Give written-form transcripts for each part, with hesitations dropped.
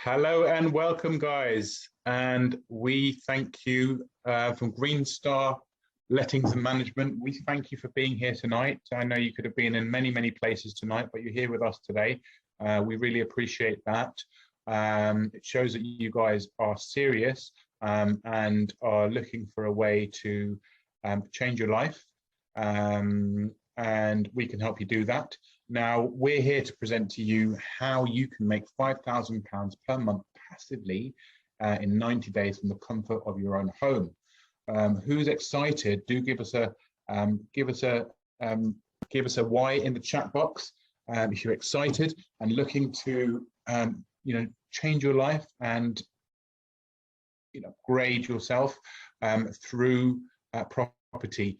Hello and welcome, guys. And we thank you from Green Star Lettings and Management. We thank you for being here tonight. I know you could have been in many, many places tonight, but you're here with us today. We really appreciate that. It shows that you guys are serious and are looking for a way to change your life. And we can help you do that. Now, we're here to present to you how you can make £5,000 per month passively in 90 days from the comfort of your own home. Who's excited? Do give us a why in the chat box if you're excited and looking to change your life and upgrade yourself through property.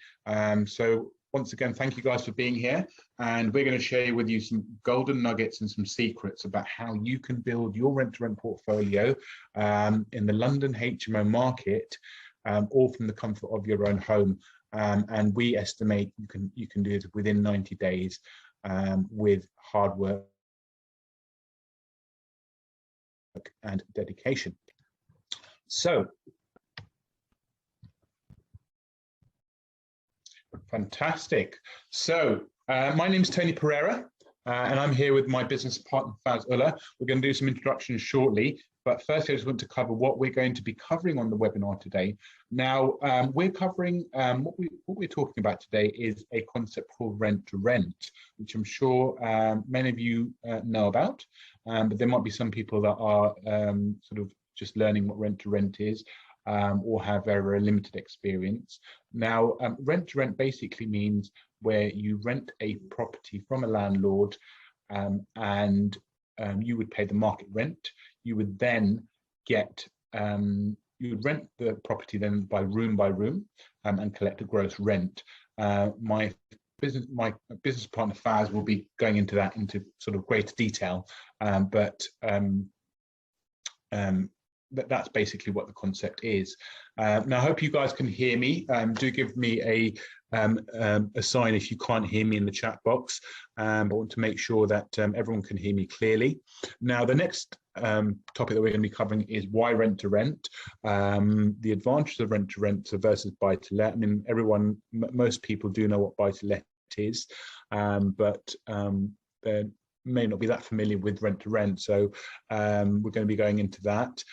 So once again, thank you guys for being here, and we're going to share with you some golden nuggets and some secrets about how you can build your rent-to-rent portfolio in the London HMO market, all from the comfort of your own home. And we estimate you can do it within 90 days with hard work and dedication. So, fantastic. So my name is Tony Pereira, and I'm here with my business partner, Faz Ullah. We're going to do some introductions shortly, but first I just want to cover what we're going to be covering on the webinar today. Now, we're covering, what we're talking about today is a concept called rent-to-rent, which I'm sure many of you know about, but there might be some people that are sort of just learning what rent-to-rent is. Or have very, very limited experience. Now, rent-to-rent basically means where you rent a property from a landlord and you would pay the market rent. You would then get, you would rent the property then by room and collect a gross rent. My business partner Faz will be going into that into sort of greater detail, but that's basically what the concept is. Now, I hope you guys can hear me. Do give me a sign if you can't hear me in the chat box. I want to make sure that everyone can hear me clearly. Now, the next topic that we're going to be covering is why rent-to-rent, the advantages of rent-to-rent versus buy-to-let. I mean, most people do know what buy-to-let is, but they're may not be that familiar with rent-to-rent, so we're going to be going into that.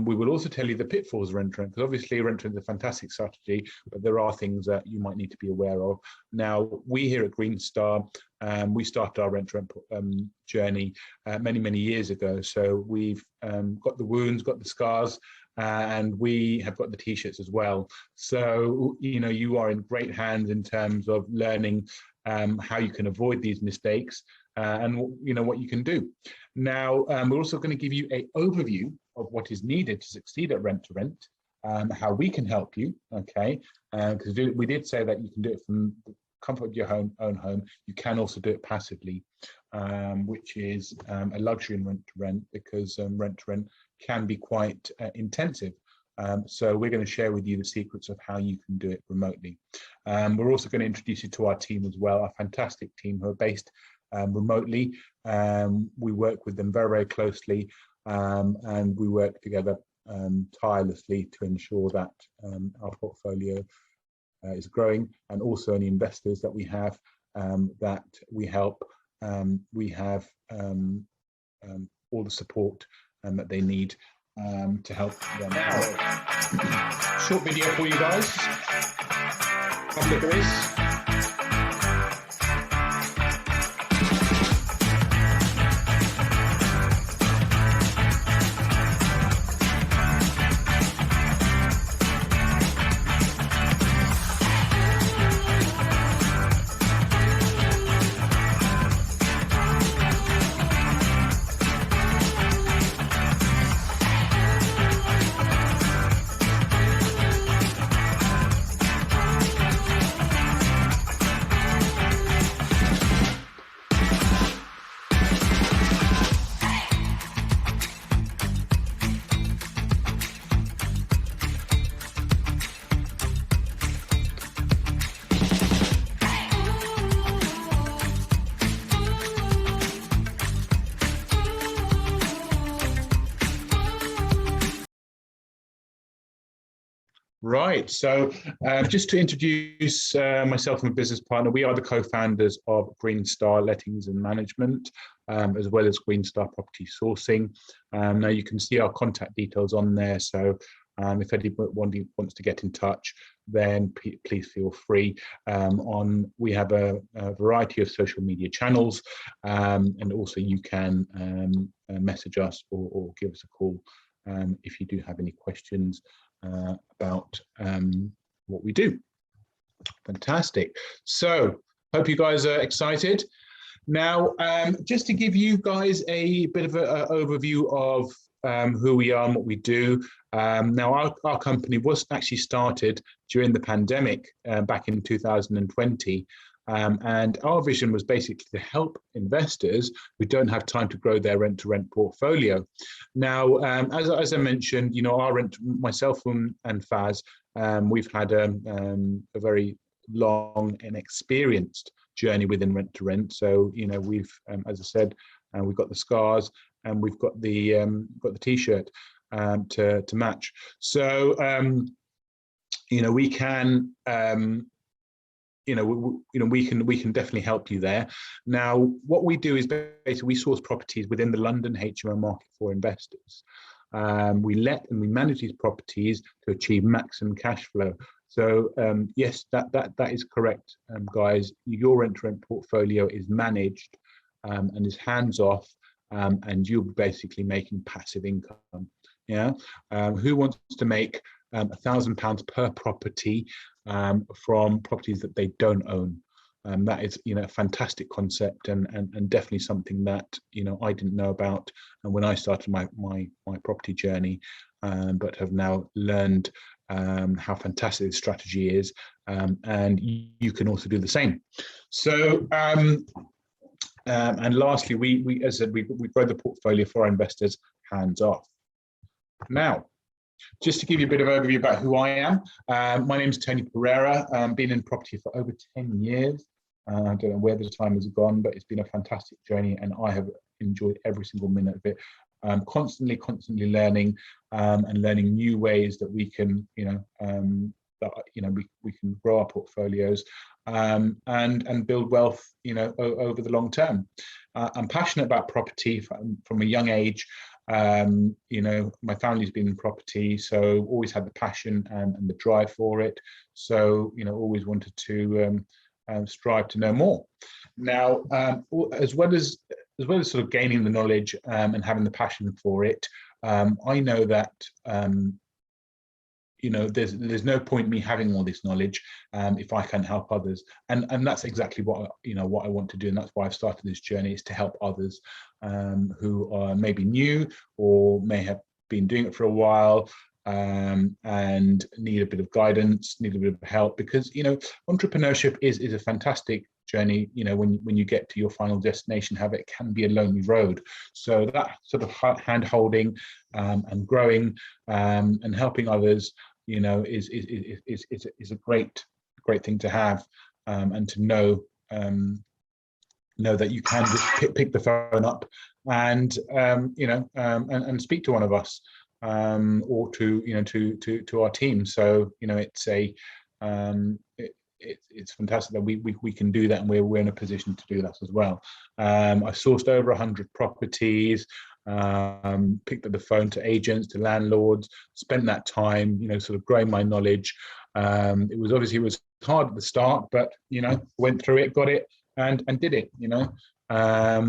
We will also tell you the pitfalls of rent-to-rent, because obviously rent-to-rent is a fantastic strategy, but there are things that you might need to be aware of. Now, we here at Green Star, we started our rent-to-rent journey many, many years ago, so we've got the wounds, got the scars, and we have got the t-shirts as well. So, you are in great hands in terms of learning how you can avoid these mistakes and what you can do. Now, we're also going to give you an overview of what is needed to succeed at rent-to-rent, how we can help you, okay? Because we did say that you can do it from the comfort of your own home. You can also do it passively, which is a luxury in rent-to-rent, because rent-to-rent can be quite intensive. So we're going to share with you the secrets of how you can do it remotely. We're also going to introduce you to our team as well, our fantastic team who are based remotely. We work with them very, very closely, and we work together tirelessly to ensure that our portfolio is growing, and also any investors that we have that we help. We have all the support that they need to help them. Now, short video for you guys. Have a look at this. Right. So just to introduce myself and my business partner, we are the co-founders of Green Star Lettings and Management, as well as Green Star Property Sourcing. Now you can see our contact details on there. So if anybody wants to get in touch, then please feel free. We have a variety of social media channels, and also you can message us or give us a call if you do have any questions about what we do. Fantastic. So hope you guys are excited. Now, just to give you guys a bit of an overview of who we are and what we do. Now, our company was actually started during the pandemic back in 2020. And our vision was basically to help investors who don't have time to grow their rent-to-rent portfolio. Now, as I mentioned, myself and Faz, we've had a very long and experienced journey within rent-to-rent. So, we've, as I said, we've got the scars and we've got the T-shirt to match. So, we can. We can definitely help you there. Now, what we do is basically we source properties within the London HMO market for investors. We let and we manage these properties to achieve maximum cash flow. So yes, that is correct, guys. Your rent-to-rent portfolio is managed and is hands-off, and you're basically making passive income. Yeah. Who wants to make £1,000 per property from properties that they don't own? That is, a fantastic concept and definitely something that I didn't know about when I started my property journey, but have now learned how fantastic this strategy is, and you can also do the same. So. And lastly, we as I said, we grow the portfolio for our investors hands off. Now, just to give you a bit of overview about who I am, my name is Tony Pereira. I've been in property for over 10 years. I don't know where the time has gone, but it's been a fantastic journey and I have enjoyed every single minute of it. Constantly learning and learning new ways that we can, we can grow our portfolios and build wealth, over the long term. I'm passionate about property from a young age. My family's been in property, so always had the passion and the drive for it. So, always wanted to strive to know more. Now, as well as sort of gaining the knowledge and having the passion for it, I know that there's no point me having all this knowledge if I can't help others, and that's exactly what I want to do, and that's why I've started this journey, is to help others who are maybe new or may have been doing it for a while and need a bit of guidance, need a bit of help, because entrepreneurship is a fantastic journey. When you get to your final destination, however, it can be a lonely road. So that sort of hand holding and growing and helping others, is a great thing to have, and to know that you can just pick the phone up and and speak to one of us, or to our team. So it's fantastic that we can do that, and we're in a position to do that as well. I sourced over 100 properties, picked up the phone to agents, to landlords, spent that time sort of growing my knowledge. It was hard at the start, but went through it, got it, and did it. I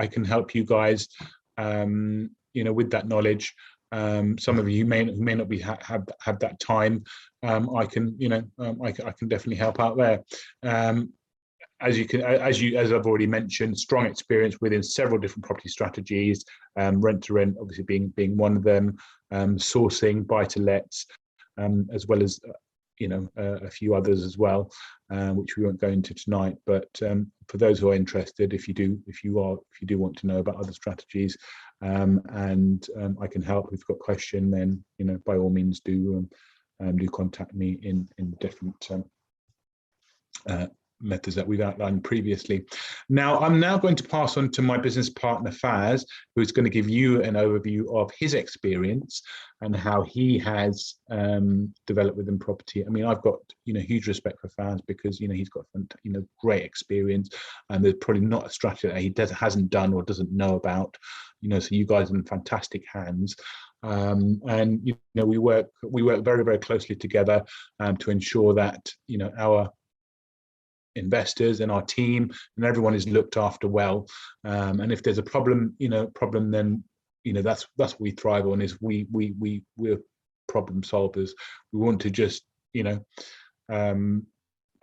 can help you guys with that knowledge. Some of you may not have that time. I can definitely help out there. As I've already mentioned, strong experience within several different property strategies, rent to rent obviously being one of them, sourcing, buy to lets, as well as a few others as well, which we won't go into tonight. But for those who are interested, if you do want to know about other strategies, and I can help, if you've got a question, then by all means do contact me in different methods that we've outlined previously. Now, I'm now going to pass on to my business partner, Faz, who's going to give you an overview of his experience and how he has developed within property. I mean, I've got, huge respect for Faz because, he's got, great experience, and there's probably not a strategy that he hasn't done or doesn't know about, so you guys are in fantastic hands. And we work very, very closely together to ensure that our investors and our team and everyone is looked after well. And if there's a problem, then that's what we thrive on. Is we're problem solvers. We want to just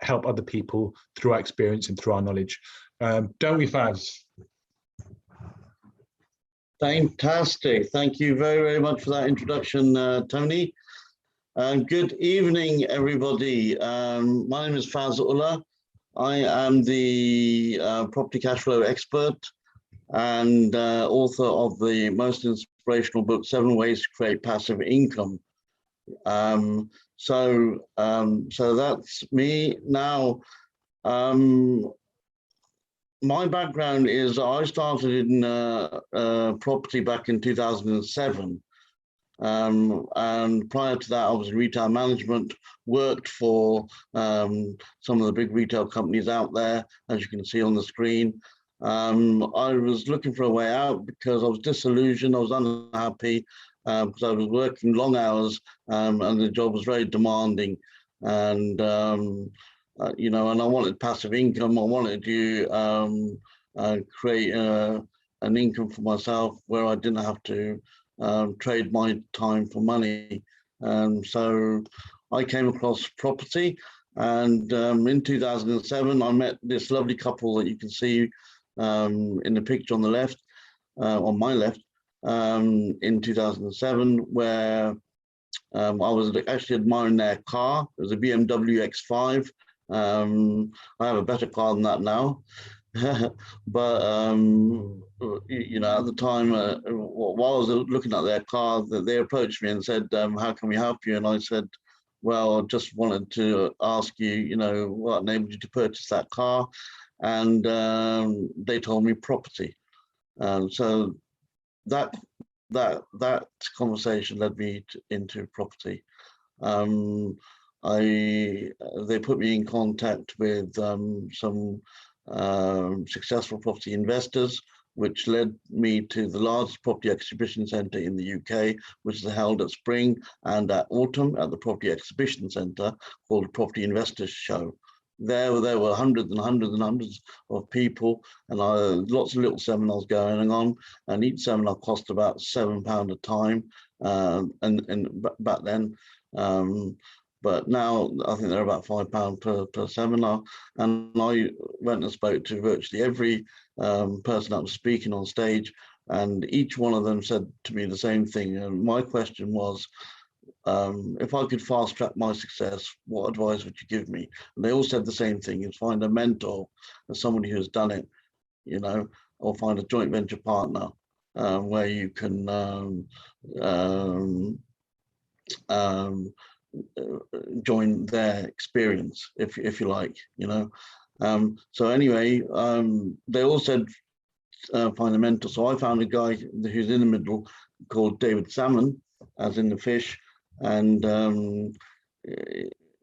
help other people through our experience and through our knowledge. Don't we, Faz? Fantastic. Thank you very, very much for that introduction, Tony. Good evening, everybody. My name is Faz Ullah. I am the property cash flow expert and author of the most inspirational book, 7 Ways to Create Passive Income. So that's me. Now, my background is I started in property back in 2007. And prior to that, I was in retail management, worked for some of the big retail companies out there, as you can see on the screen. I was looking for a way out because I was disillusioned, I was unhappy, because I was working long hours and the job was very demanding. And and I wanted passive income. I wanted to create an income for myself where I didn't have to trade my time for money. So I came across property, and in 2007, I met this lovely couple that you can see in the picture on the left, on my left, in 2007, where I was actually admiring their car. It was a BMW X5. I have a better car than that now. But at the time, while I was looking at their car, they approached me and said, how can we help you? And I said, well, I just wanted to ask you, what enabled you to purchase that car? And they told me property. So that conversation led me into property. They put me in contact with some successful property investors, which led me to the largest property exhibition centre in the UK, which is held at spring and at autumn at the Property Exhibition Centre, called the Property Investors Show. There were hundreds and hundreds and hundreds of people, and lots of little seminars going on, and each seminar cost about £7 a time, and back then. But now I think they're about £5 per seminar. And I went and spoke to virtually every person that was speaking on stage, and each one of them said to me the same thing. And my question was, if I could fast track my success, what advice would you give me? And they all said the same thing: is find a mentor and somebody who's done it, or find a joint venture partner where you can join their experience, if you like, So anyway, they all said find a mentor. So I found a guy who's in the middle called David Salmon, as in the fish. And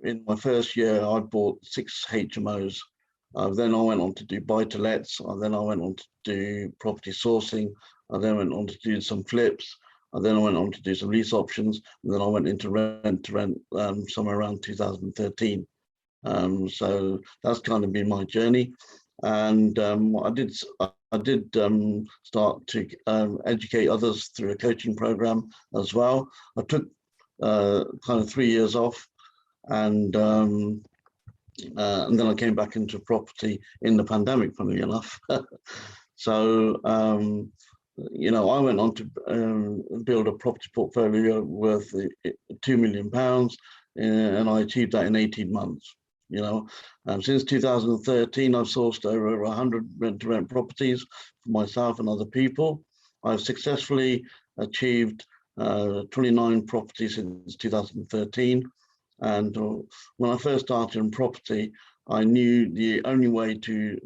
in my first year, I bought 6 HMOs. Then I went on to do buy-to-lets. Then I went on to do property sourcing. I then went on to do some flips. Then I went on to do some lease options, and then I went into rent somewhere around 2013. So that's kind of been my journey. And I did start to educate others through a coaching program as well. I took kind of 3 years off, and then I came back into property in the pandemic, funnily enough. So I went on to build a property portfolio worth £2 million, and I achieved that in 18 months. Since 2013, I've sourced over 100 rent-to-rent properties for myself and other people. I've successfully achieved 29 properties since 2013. And when I first started in property, I knew the only way to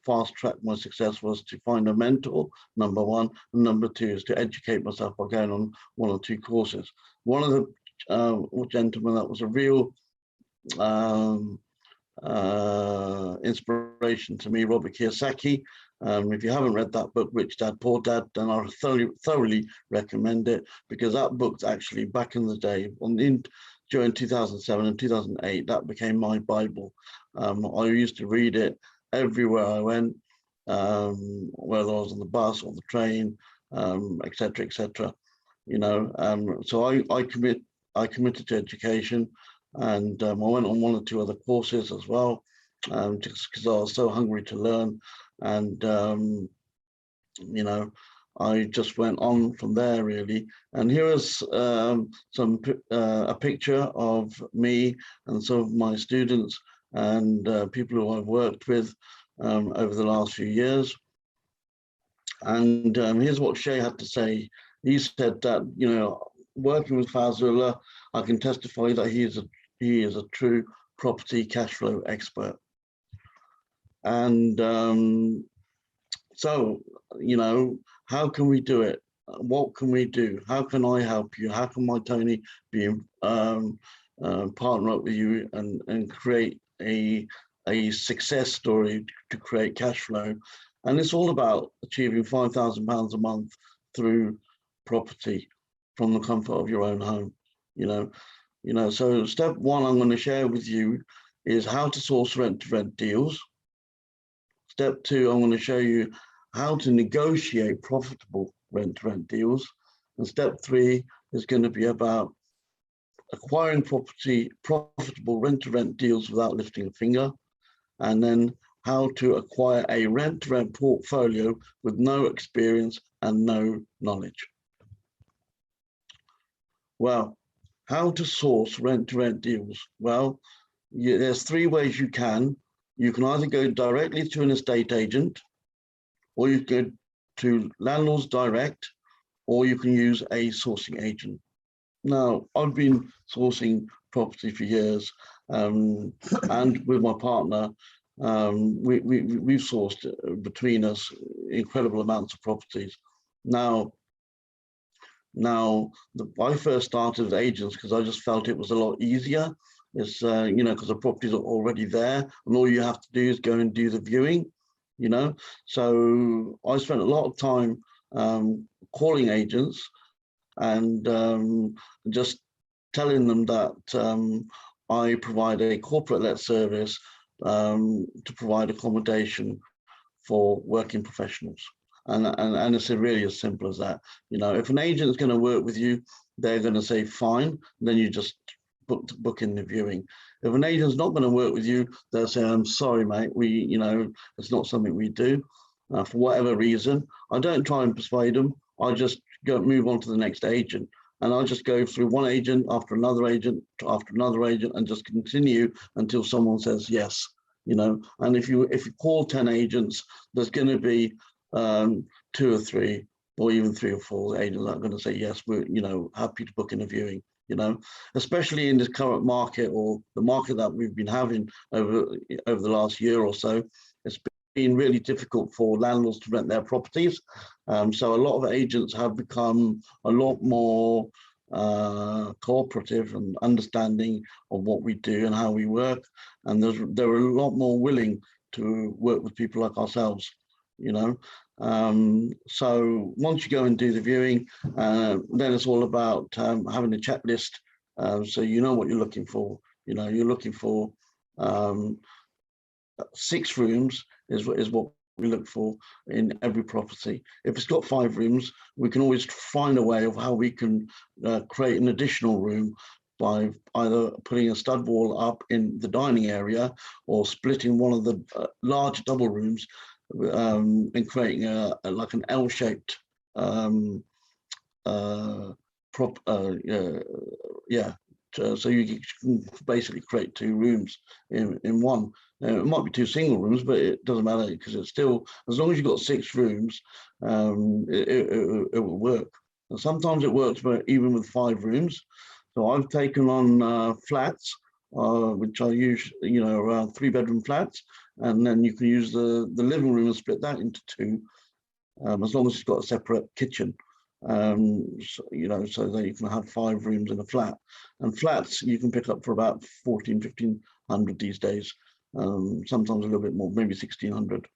fast track my success was to find a mentor, number one, and number two is to educate myself by going on 1 or 2 courses. One of the gentlemen that was a real inspiration to me, Robert Kiyosaki. If you haven't read that book, Rich Dad, Poor Dad, then I thoroughly recommend it, because that book's actually, back in the day, during 2007 and 2008, that became my Bible. I used to read it everywhere I went, whether I was on the bus or the train, etc., etc. You know, so I committed to education, and I went on 1 or 2 other courses as well, just because I was so hungry to learn. And you know, I just went on from there, really. And here is a picture of me and some of my students and people who I've worked with over the last few years. And here's what Shay had to say. He said that, you know, working with Fazullah, I can testify that he is a true property cash flow expert. And so, you know, how can we do it? What can we do? How can I help you? How can my Tony be partner up with you and create a success story to create cash flow? And it's all about achieving £5,000 a month through property from the comfort of your own home. You know. So step one I'm going to share with you is how to source rent-to-rent deals. Step two, I'm going to show you how to negotiate profitable rent-to-rent deals. And step three is going to be about acquiring profitable rent-to-rent deals without lifting a finger. And then how to acquire a rent-to-rent portfolio with no experience and no knowledge. Well, how to source rent-to-rent deals? Well, there's 3 ways you can. You can either go directly to an estate agent, or you can go to landlords direct, or you can use a sourcing agent. Now, I've been sourcing property for years, and with my partner, we've sourced between us incredible amounts of properties. Now, I first started as agents because I just felt it was a lot easier. It's, you know, because the properties are already there and all you have to do is go and do the viewing, you know. So I spent a lot of time calling agents and just telling them that I provide a corporate let service to provide accommodation for working professionals. And it's really as simple as that. You know, if an agent is going to work with you, they're going to say fine, then you just book in the viewing. If an agent's not going to work with you, they'll say, I'm sorry, mate, you know, it's not something we do for whatever reason. I don't try and persuade them. I just move on to the next agent. And I just go through one agent after another agent after another agent and just continue until someone says yes, you know. And if you call 10 agents, there's going to be 2 or 3 or even 3 or 4 agents that are going to say yes, we're, you know, happy to book in a viewing. You know, especially in this current market, or the market that we've been having over the last year or so, it's been really difficult for landlords to rent their properties. So a lot of agents have become a lot more cooperative and understanding of what we do and how we work, and they're a lot more willing to work with people like ourselves, you know. So once you go and do the viewing, then it's all about having a checklist, so you know what you're looking for. You know, you're looking for 6 rooms is what we look for in every property. If it's got 5 rooms, we can always find a way of how we can create an additional room by either putting a stud wall up in the dining area or splitting one of the large double rooms and creating like an L-shaped so you can basically create 2 rooms in one. It might be 2 single rooms, but it doesn't matter because it's still, as long as you've got 6 rooms, it will work. And sometimes it works even with 5 rooms. So I've taken on flats which are usually, around 3-bedroom flats, and then you can use the living room and split that into two, as long as it's got a separate kitchen. So that you can have 5 rooms in a flat. And flats you can pick up for about 1,500 these days, sometimes a little bit more, maybe 1,600.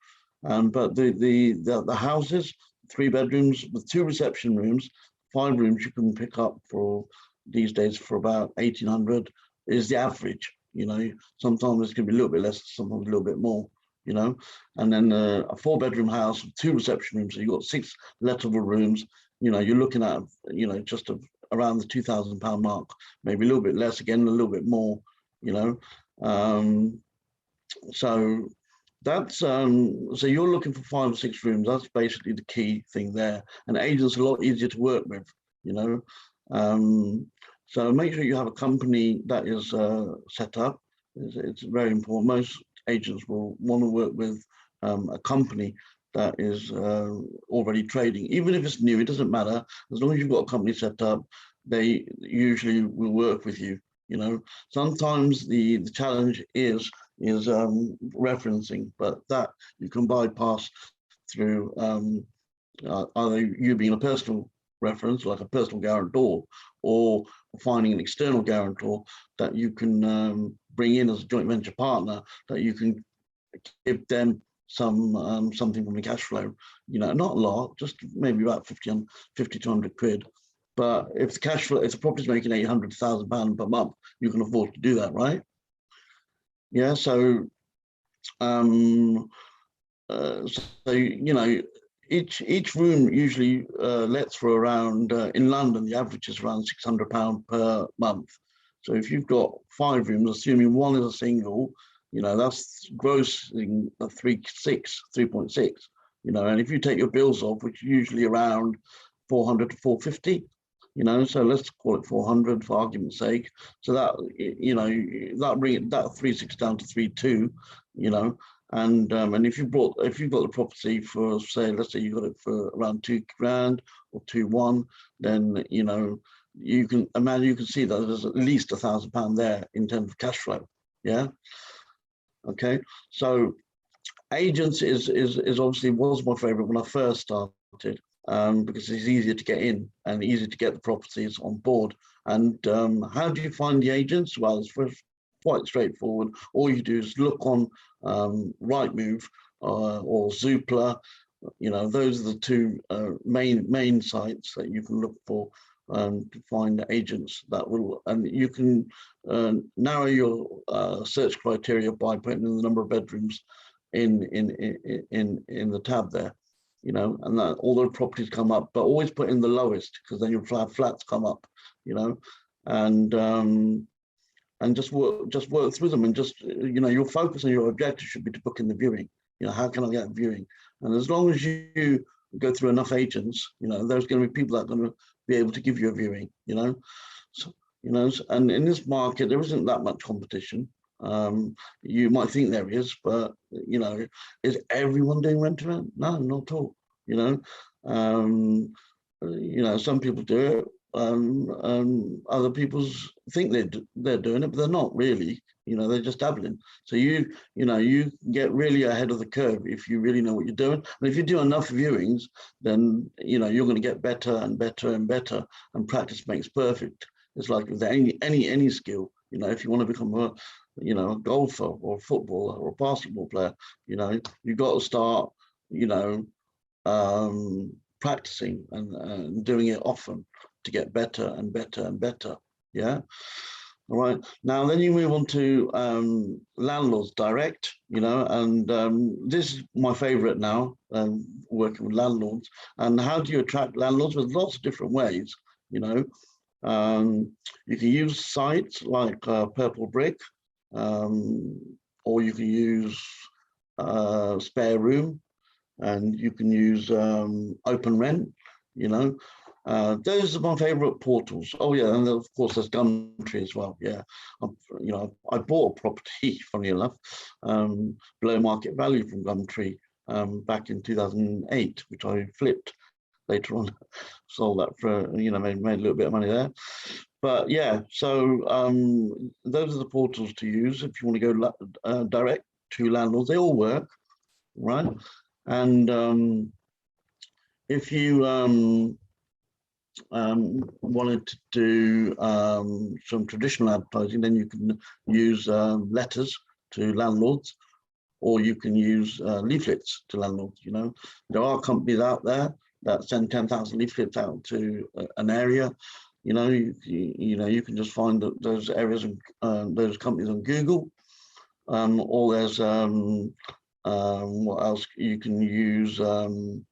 But the houses, 3 bedrooms with 2 reception rooms, 5 rooms, you can pick up for these days for about 1,800 is the average. Sometimes it can be a little bit less, sometimes a little bit more. And then a 4-bedroom house with 2 reception rooms, so you've got 6 lettable rooms. You're looking at just around the £2,000 mark, maybe a little bit less, again a little bit more. So that's so you're looking for 5 or 6 rooms. That's basically the key thing there. And agents are a lot easier to work with. So make sure you have a company that is set up. It's very important. Most agents will want to work with a company that is already trading. Even if it's new, it doesn't matter. As long as you've got a company set up, they usually will work with you. Sometimes the challenge is referencing, but that you can bypass through either you being a personal reference, like a personal guarantor, or finding an external guarantor that you can bring in as a joint venture partner, that you can give them something from the cash flow. Not a lot, just maybe about 50 to 100 quid. But if the cash flow, if the property's making £800,000 per month, you can afford to do that, right? Yeah. So each room usually lets for around, in London, the average is around £600 per month. So if you've got 5 rooms, assuming one is a single, that's grossing 3.6, and if you take your bills off, which is usually around 400 to 450, so let's call it 400 for argument's sake. So that, that bring that 3.6 down to 3.2, and if you've got the property for, say, let's say you got it for around £2,000 or 2.1, then you can imagine, you can see that there's at least £1,000 there in terms of cash flow. Yeah. Okay. So agents is obviously was my favorite when I first started, because it's easier to get in and easier to get the properties on board. And how do you find the agents? Well, it's quite straightforward. All you do is look on Rightmove or Zoopla. Those are the 2 main sites that you can look for to find agents that will, and you can narrow your search criteria by putting in the number of bedrooms in the tab there, and that all the properties come up, but always put in the lowest, because then you'll have flats come up, and just work through them, and just your focus and your objective should be to book in the viewing. How can I get a viewing? And as long as you go through enough agents, there's going to be people that are going to be able to give you a viewing. So, and in this market there isn't that much competition. You might think there is, but is everyone doing rent to rent? No, not at all. Some people do it. Other people think they're doing it, but they're not really. They're just dabbling. So you get really ahead of the curve if you really know what you're doing. And if you do enough viewings, then you're going to get better and better and better. And practice makes perfect. It's like with any skill. If you want to become a golfer or a footballer or a basketball player, you've got to start practicing and doing it often to get better and better and better. Yeah. All right. Now then you move on to landlords direct, and this is my favorite now, working with landlords. And how do you attract landlords? With lots of different ways. You can use sites like Purple Brick, or you can use Spare Room, and you can use Open Rent. Those are my favorite portals. Oh yeah, and of course there's Gumtree as well. Yeah, I bought a property, funny enough, below market value from Gumtree back in 2008, which I flipped later on, sold that for made a little bit of money there. But yeah, so those are the portals to use if you want to go direct to landlords. They all work, right? And if you wanted to do some traditional advertising, then you can use letters to landlords, or you can use leaflets to landlords. You know, there are companies out there that send 10,000 leaflets out to an area. You know, you can just find those areas and those companies on Google, or there's what else you can use? You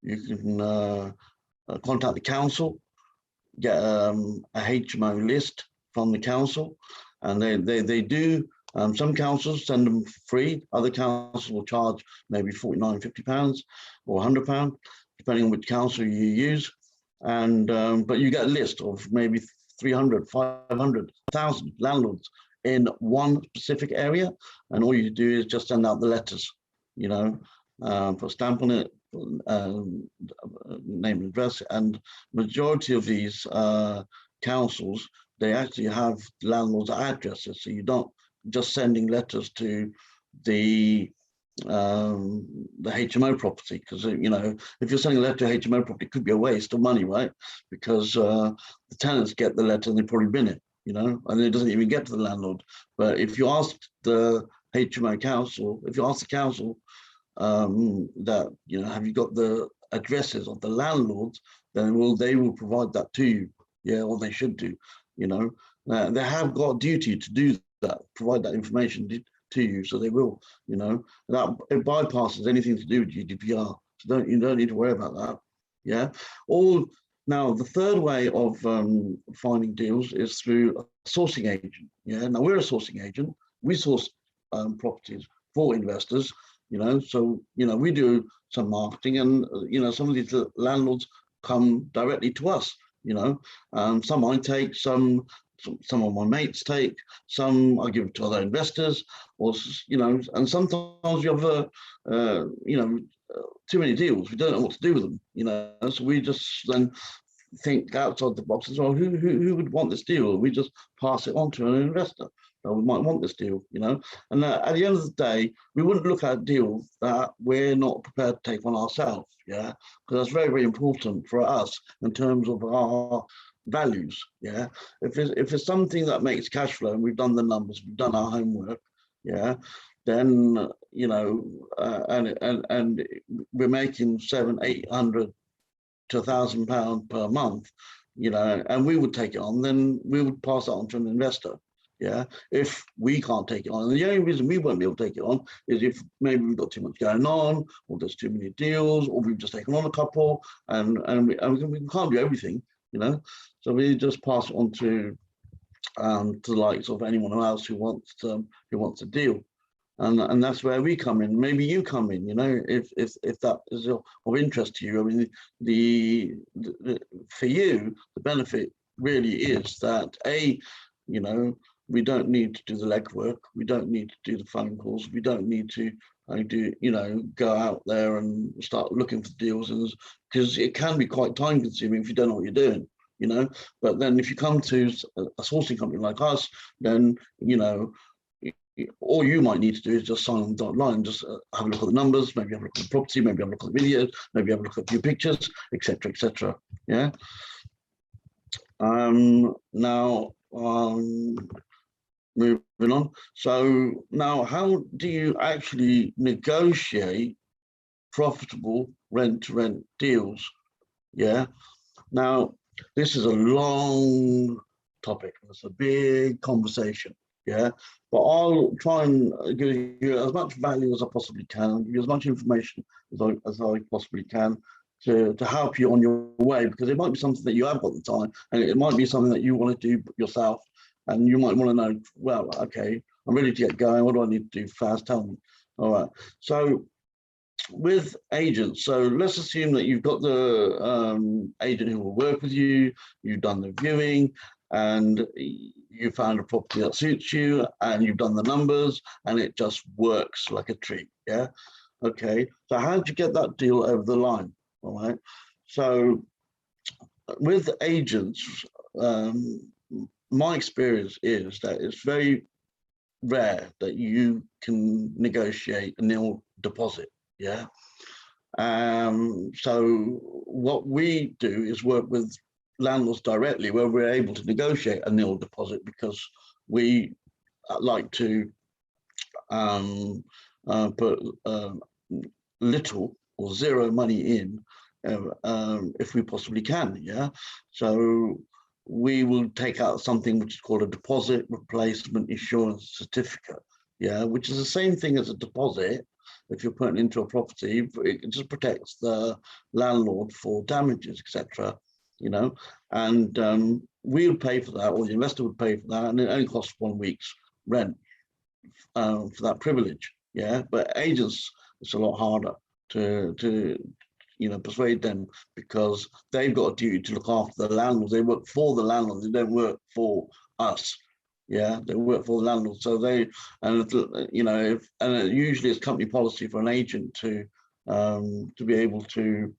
can contact the council, get a HMO list from the council, and they do. Some councils send them free. Other councils will charge maybe £49, £50 or £100, depending on which council you use. And but you get a list of maybe 300, 500, 1,000 landlords in one specific area, and all you do is just send out the letters, you know, put a stamp on it, name and address. And majority of these councils, they actually have landlords' addresses, so you're not just sending letters to the HMO property, because you know, if you're sending a letter to HMO property, it could be a waste of money, right? Because the tenants get the letter and they probably bin it, you know, and it doesn't even get to the landlord. But if you ask the HMO council, if you ask the council that, you know, have you got the addresses of the landlords, then they will provide that to you. Yeah, or they should do, you know. They have got a duty to do that, provide that information to you, so they will, you know. That it bypasses anything to do with GDPR, so you don't need to worry about that. Yeah. Now the third way of finding deals is through a sourcing agent. Yeah. Now we're a sourcing agent. We source properties for investors, you know. So, you know, we do some marketing, and you know, some of these landlords come directly to us, you know. Some I take, some of my mates take, some I give to other investors, or, you know, and sometimes you have you know, too many deals, we don't know what to do with them, you know. So we just then think outside the box as well. Who would want this deal? We just pass it on to an investor. We might want this deal, you know. And at the end of the day, we wouldn't look at a deal that we're not prepared to take on ourselves. Yeah, because that's very, very important for us in terms of our values. Yeah, if it's something that makes cash flow, and we've done the numbers, we've done our homework, yeah, then, you know, and we're making £700-800 to £1,000 per month, you know, and we would take it on, then we would pass it on to an investor. Yeah, if we can't take it on, and the only reason we won't be able to take it on is if maybe we've got too much going on, or there's too many deals, or we've just taken on a couple, and we can't do everything, you know. So we just pass it on to the likes of anyone else who wants a deal, and that's where we come in. Maybe you come in, you know, if that is of interest to you. I mean, the for you, the benefit really is that, you know, we don't need to do the legwork. We don't need to do the phone calls. We don't need to you know, go out there and start looking for deals, and because it can be quite time consuming if you don't know what you're doing, you know. But then if you come to a sourcing company like us, then, you know, all you might need to do is just sign on the dotted line, just have a look at the numbers, maybe have a look at the property, maybe have a look at the videos, maybe have a look at a few pictures, etc., etc. Yeah. Now, moving on. So now, how do you actually negotiate profitable rent-to-rent deals? Yeah. Now, this is a long topic. It's a big conversation. Yeah. But I'll try and give you as much value as I possibly can, give you as much information as I possibly can to help you on your way, because it might be something that you have got the time, and it might be something that you want to do yourself. And you might want to know, well, okay, I'm ready to get going. What do I need to do fast? Tell me. All right. So with agents, so let's assume that you've got the agent who will work with you, you've done the viewing, and you found a property that suits you, and you've done the numbers, and it just works like a treat. Yeah. Okay. So how did you get that deal over the line? All right. So with agents, my experience is that it's very rare that you can negotiate a nil deposit. Yeah. So what we do is work with landlords directly where we're able to negotiate a nil deposit, because we like to put little or zero money in if we possibly can. Yeah. So we will take out something which is called a deposit replacement insurance certificate. Yeah, which is the same thing as a deposit. If you're putting into a property, it just protects the landlord for damages, etc. You know, and we would pay for that, or the investor would pay for that, and it only costs 1 week's rent for that privilege. Yeah, but agents, it's a lot harder to persuade them, because they've got a duty to look after the landlords. They work for the landlords. They don't work for us. Yeah, they work for the landlord. So they, and usually it's company policy for an agent to be able to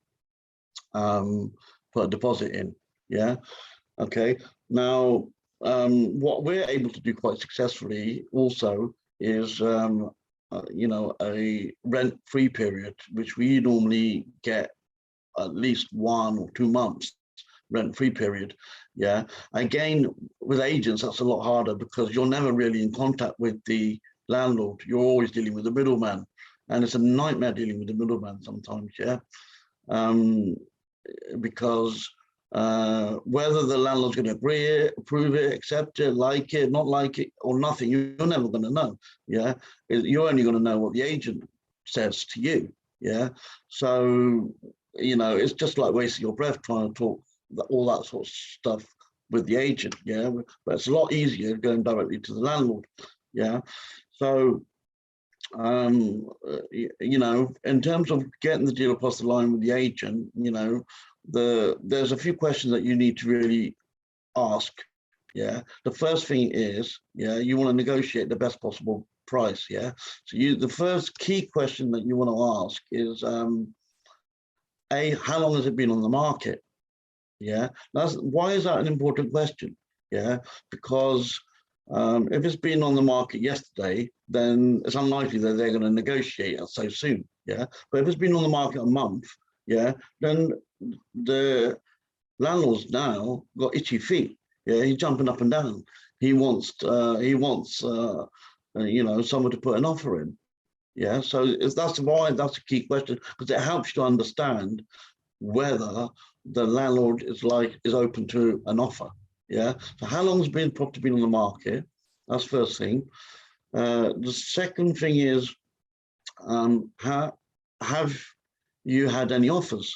put a deposit in. Yeah. Okay. Now, what we're able to do quite successfully also is a rent-free period, which we normally get at least 1 or 2 months rent-free period. Yeah. Again, with agents, that's a lot harder, because you're never really in contact with the landlord. You're always dealing with the middleman, and it's a nightmare dealing with the middleman sometimes. Yeah. Because whether the landlord's going to agree, approve it, accept it, like it, not like it, or nothing, you're never going to know. Yeah. You're only going to know what the agent says to you. Yeah. So, it's just like wasting your breath trying to talk all that sort of stuff with the agent. Yeah. But it's a lot easier going directly to the landlord. Yeah. So, in terms of getting the deal across the line with the agent, there's a few questions that you need to really ask. Yeah. The first thing is, you want to negotiate the best possible price. Yeah. So the first key question that you want to ask is, how long has it been on the market? Yeah. Why is that an important question? Yeah. Because if it's been on the market yesterday, then it's unlikely that they're going to negotiate it so soon. Yeah. But if it's been on the market a month, yeah, then the landlord's now got itchy feet. Yeah, he's jumping up and down. He wants someone to put an offer in. Yeah, so that's why that's a key question, because it helps you to understand whether the landlord is open to an offer. Yeah. So how long has the property been on the market? That's the first thing. The second thing is, have you had any offers?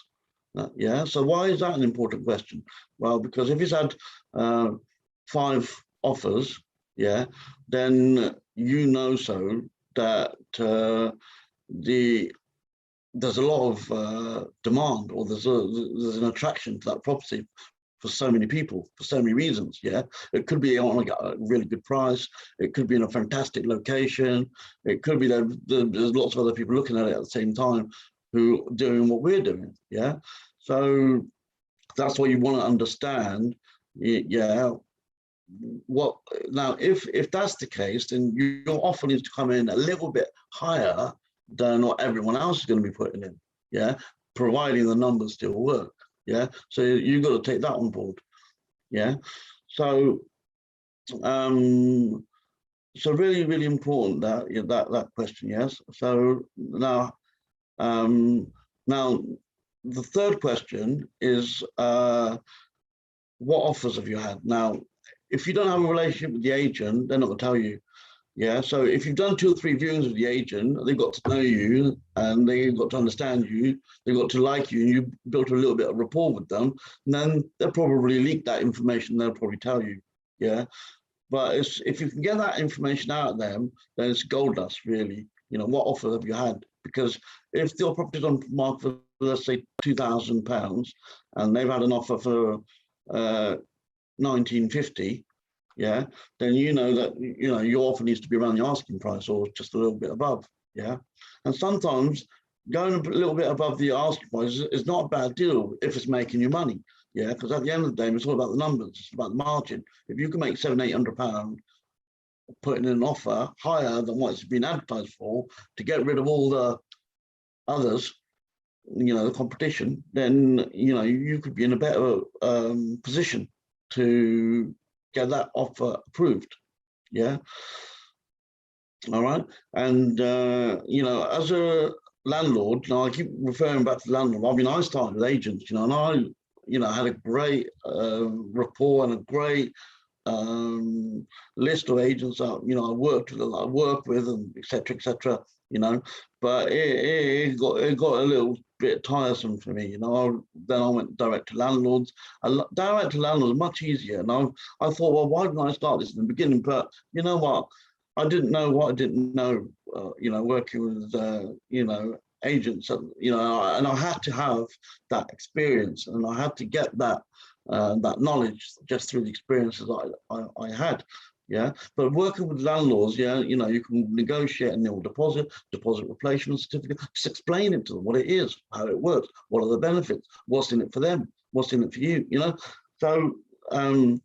Yeah. So why is that an important question? Well, because if he's had 5 offers, yeah, then that there's a lot of demand, or there's an attraction to that property for so many people, for so many reasons. Yeah, it could be on a really good price. It could be in a fantastic location. It could be that there's lots of other people looking at it at the same time who are doing what we're doing. Yeah, so that's what you want to understand. Yeah. What now? If that's the case, then your offer needs to come in a little bit higher than what everyone else is going to be putting in. Yeah, providing the numbers still work. Yeah, so you've got to take that on board. Yeah, so really, really important that question. Yes. So now the third question is, what offers have you had? Now, if you don't have a relationship with the agent, they're not going to tell you. Yeah, so if you've done 2 or 3 viewings with the agent, they've got to know you, and they've got to understand you, they've got to like you, and you built a little bit of rapport with them, and then they'll probably leak that information, they'll probably tell you. Yeah, but if you can get that information out of them, then it's gold dust, really. What offer have you had? Because if your property's on market for, let's say, £2,000, and they've had an offer for 1950, yeah, then that your offer needs to be around the asking price, or just a little bit above. Yeah, and sometimes going a little bit above the asking price is not a bad deal if it's making you money. Yeah, because at the end of the day, it's all about the numbers, it's about the margin. If you can make £700-800 putting in an offer higher than what it's been advertised for to get rid of all the others, the competition, then you could be in a better position to get that offer approved. Yeah. All right. And as a landlord, I keep referring back to the landlord. I mean, I started with agents, and I had a great rapport and a great list of agents that I worked with, and etc. But it got a little bit tiresome for me. Then I went direct to landlords. Direct to landlords is much easier, and I thought, well, why didn't I start this in the beginning? But you know what? I didn't know what I didn't know. Working with agents, and I had to have that experience, and I had to get that knowledge just through the experiences I had. Yeah, but working with landlords, you can negotiate a nil deposit replacement certificate. Just explain it to them what it is, how it works, what are the benefits, what's in it for them, what's in it for you. So and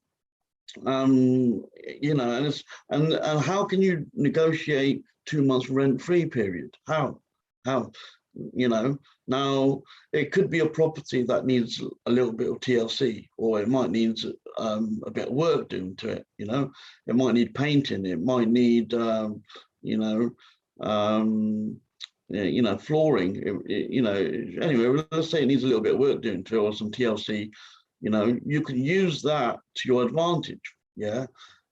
how can you negotiate 2 months rent-free period? How? Now it could be a property that needs a little bit of TLC, or it might need a bit of work doing to it. It might need painting, it might need flooring. Anyway, let's say it needs a little bit of work doing to it, or some TLC. You can use that to your advantage. Yeah.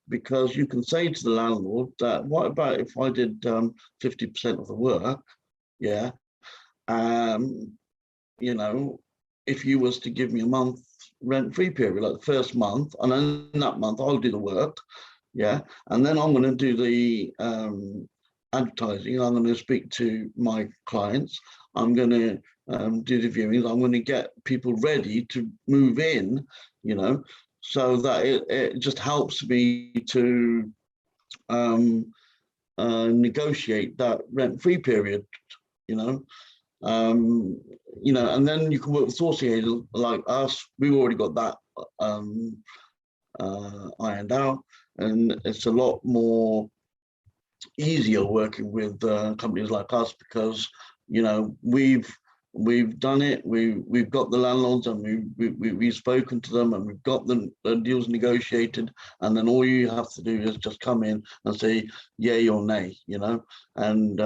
Because you can say to the landlord that, what about if I did 50% of the work? Yeah. If you was to give me a month rent-free period, like the first month, and then that month I'll do the work. Yeah. And then I'm going to do the advertising. I'm going to speak to my clients. I'm going to do the viewings. I'm going to get people ready to move in, so that it just helps me to negotiate that rent-free period, and then you can work with sourcing agents like us. We've already got that ironed out, and it's a lot more easier working with companies like us, because we've done it. We've got the landlords, and we've spoken to them, and we've got the deals negotiated, and then all you have to do is just come in and say yay or nay, and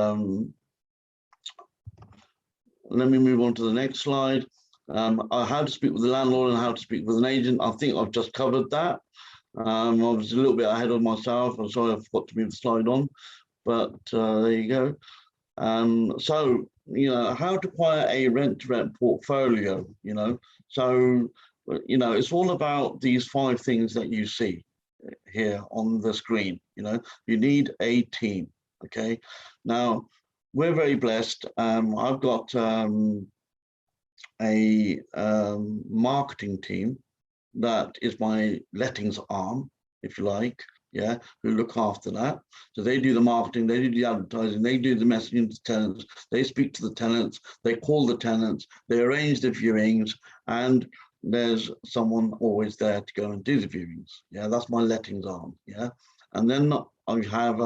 let me move on to the next slide. How to speak with the landlord and how to speak with an agent. I think I've just covered that. I was a little bit ahead of myself. I'm sorry I forgot to move the slide on, but there you go. So, how to acquire a rent-to-rent portfolio, So, it's all about these 5 things that you see here on the screen. You need a team, okay? Now, we're very blessed. I've got a marketing team that is my lettings arm, if you like, yeah, who look after that. So they do the marketing, they do the advertising, they do the messaging to tenants, they speak to the tenants, they call the tenants, they arrange the viewings, and there's someone always there to go and do the viewings. Yeah, that's my lettings arm. Yeah, and then I have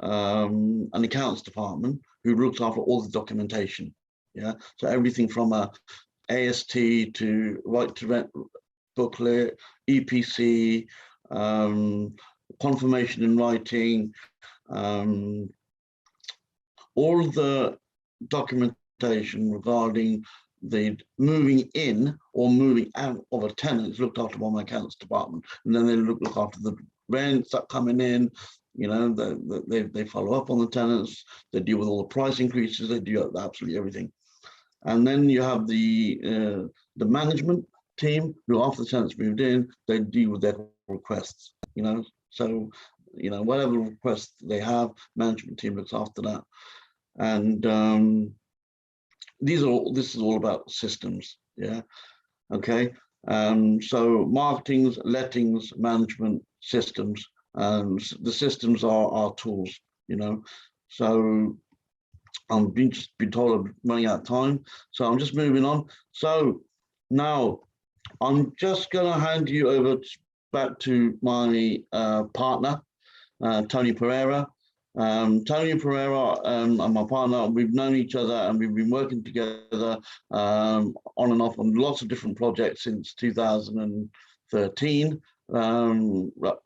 an accounts department who looks after all the documentation. Yeah, so everything from a AST to right to rent booklet, EPC, confirmation in writing, all the documentation regarding the moving in or moving out of a tenant is looked after by my accounts department, and then they look after the rents that coming in. They follow up on the tenants, they deal with all the price increases, they do absolutely everything. And then you have the management team who, after the tenants moved in, they deal with their requests. So whatever requests they have, management team looks after that. And this is all about systems. Yeah. Okay. So marketing, lettings, management, systems. The systems are our tools. So I'm just been told I'm running out of time, so I'm just moving on. So now I'm just going to hand you over back to my partner, Tony Pereira. Tony Pereira and my partner, we've known each other and we've been working together on and off on lots of different projects since 2013,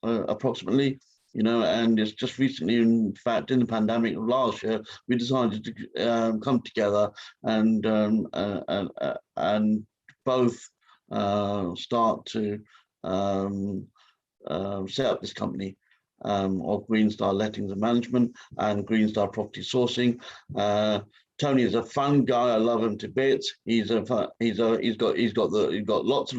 approximately. You know, and it's just recently, in fact, in the pandemic of last year, we decided to come together and both start to set up this company of Green Star Lettings and Management and Green Star Property Sourcing. Tony is a fun guy. I love him to bits. He's got lots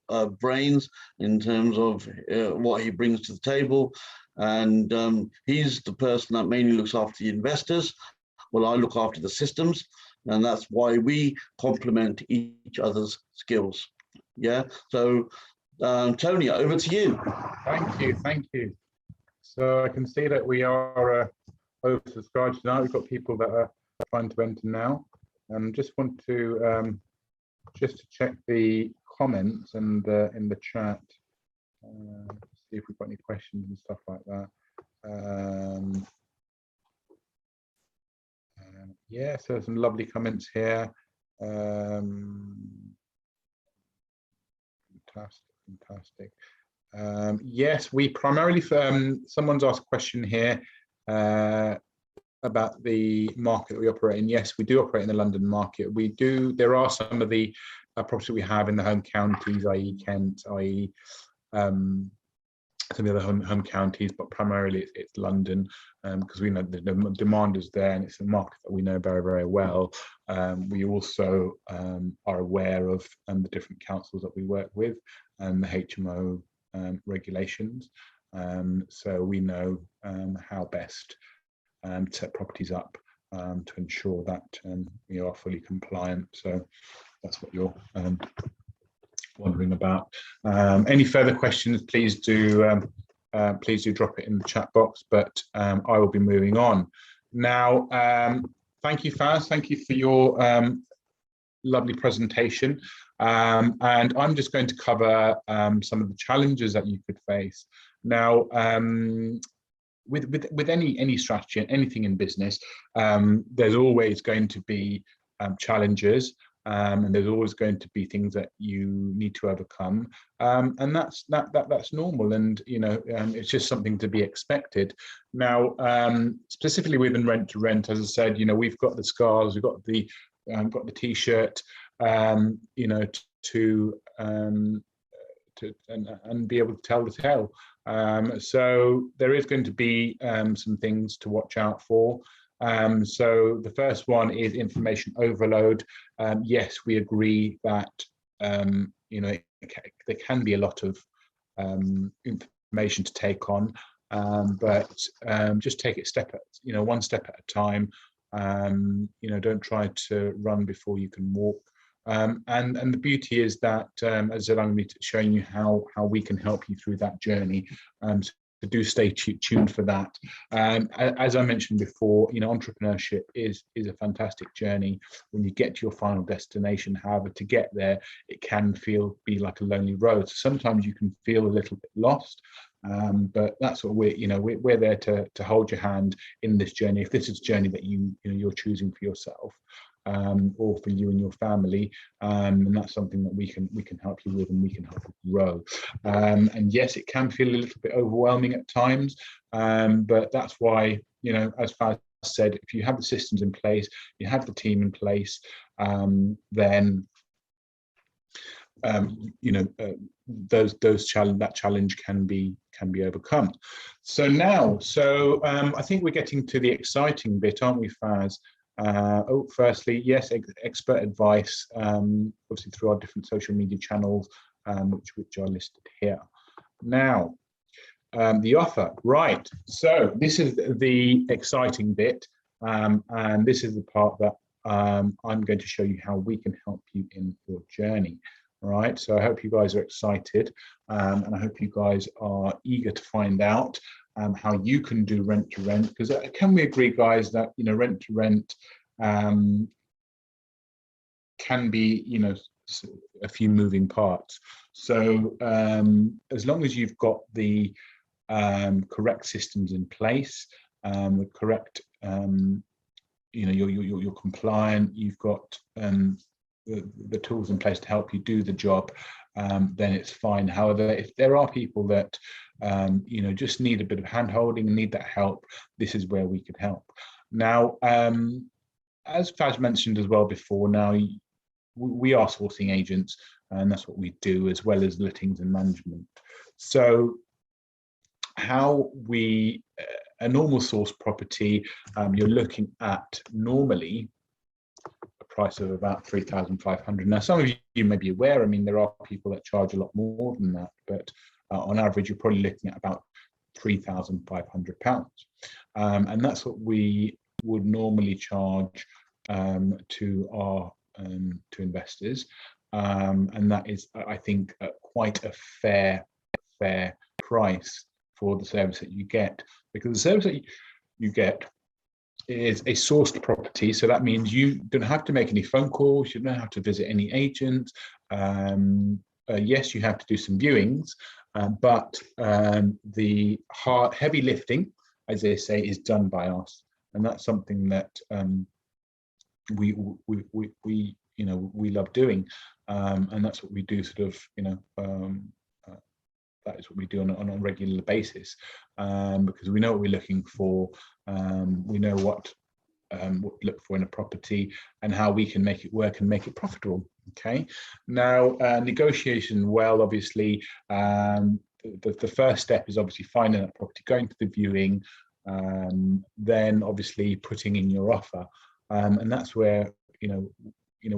of brains in terms of what he brings to the table, and he's the person that mainly looks after the investors. Well, I look after the systems, and that's why we complement each other's skills. Yeah. So, Tony, over to you. Thank you. Thank you. So I can see that we are oversubscribed tonight. We've got people that are trying to enter now. Just want to just to check the comments and in the chat. See if we've got any questions and stuff like that. Yeah, so some lovely comments here. Fantastic. Yes, we primarily, someone's asked a question here about the market that we operate in. Yes, we do operate in the London market. We do, there are some of the properties we have in the home counties, i.e. Kent, i.e. some of the other home counties, but primarily it's London, because we know the demand is there and it's a market that we know very, very well. We also are aware of the different councils that we work with and the HMO regulations, so we know how best to set properties up to ensure that we are fully compliant. So that's what you're wondering about. Any further questions, please do drop it in the chat box, but I will be moving on now. Thank you, Faz. Thank you for your lovely presentation. And I'm just going to cover some of the challenges that you could face. Now, with any strategy and anything in business, there's always going to be challenges, and there's always going to be things that you need to overcome, and that's normal, and you know, it's just something to be expected. Now, specifically within rent to rent, as I said, you know, we've got the scars, we've got the t-shirt, you know, to be able to tell the tale. So there is going to be some things to watch out for. So the first one is information overload. Yes, we agree that you know, there can be a lot of information to take on, but just take it one step at a time. You know, don't try to run before you can walk. And the beauty is that, as I said, I'm going to be showing you how we can help you through that journey. So do stay tuned for that. As I mentioned before, you know, entrepreneurship is a fantastic journey when you get to your final destination. However, to get there, it can be like a lonely road. So sometimes you can feel a little bit lost. But that's what we're there to hold your hand in this journey. If this is a journey that you're choosing for yourself, or for you and your family, and that's something that we can help you with, and we can help you grow. And yes, it can feel a little bit overwhelming at times, but that's why, you know, as Faz said, if you have the systems in place, you have the team in place, then you know, that challenge can be overcome. So now, I think we're getting to the exciting bit, aren't we, Faz? Firstly, yes, expert advice, obviously through our different social media channels, which are listed here. Now, the offer, right? So this is the exciting bit, and this is the part that I'm going to show you how we can help you in your journey. Right, so I hope you guys are excited, and I hope you guys are eager to find out how you can do rent to rent, because can we agree, guys, that, you know, rent to rent can be, you know, a few moving parts. So as long as you've got the correct systems in place, the correct, you're compliant, you've got the tools in place to help you do the job, then it's fine. However, if there are people that just need a bit of hand holding and need that help, this is where we could help. Now, as Faz mentioned as well before, now we are sourcing agents, and that's what we do, as well as lettings and management. So how we, a normal source property, you're looking at normally a price of about 3,500. Now, some of you may be aware, I mean, there are people that charge a lot more than that, but on average, you're probably looking at about £3,500. And that's what we would normally charge to our to investors, and that is, I think, quite a fair price for the service that you get, because the service that you get is a sourced property. So that means you don't have to make any phone calls, you don't have to visit any agents. Yes, you have to do some viewings, but the heavy lifting, as they say, is done by us, and that's something that we love doing, and that's what we do, sort of, that is what we do on a regular basis, because we know what we're looking for, we know what to look for in a property, and how we can make it work and make it profitable. Okay, now negotiation, well, obviously the first step is obviously finding that property, going to the viewing, then obviously putting in your offer, and that's where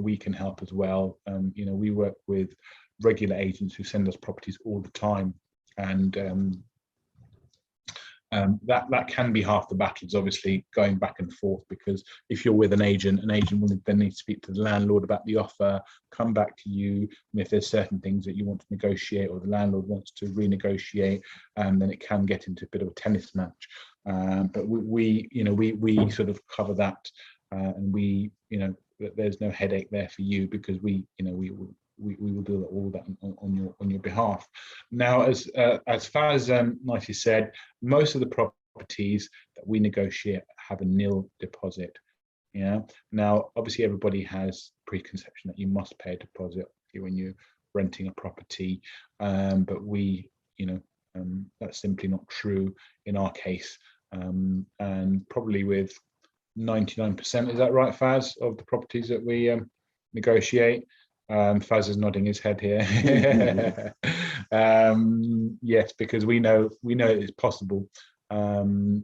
we can help as well. We work with regular agents who send us properties all the time, and that can be half the battle, is obviously going back and forth, because if you're with an agent will then need to speak to the landlord about the offer, come back to you, and if there's certain things that you want to negotiate, or the landlord wants to renegotiate, then it can get into a bit of a tennis match. But we sort of cover that, and there's no headache there for you, because we will do all that on your behalf. Now, as Faz nicely said, most of the properties that we negotiate have a nil deposit. Yeah. Now, obviously, everybody has preconception that you must pay a deposit when you're renting a property, but we, that's simply not true in our case, and probably with 99%, is that right, Faz, of the properties that we negotiate? Faz is nodding his head here. Yes, because we know it is possible. As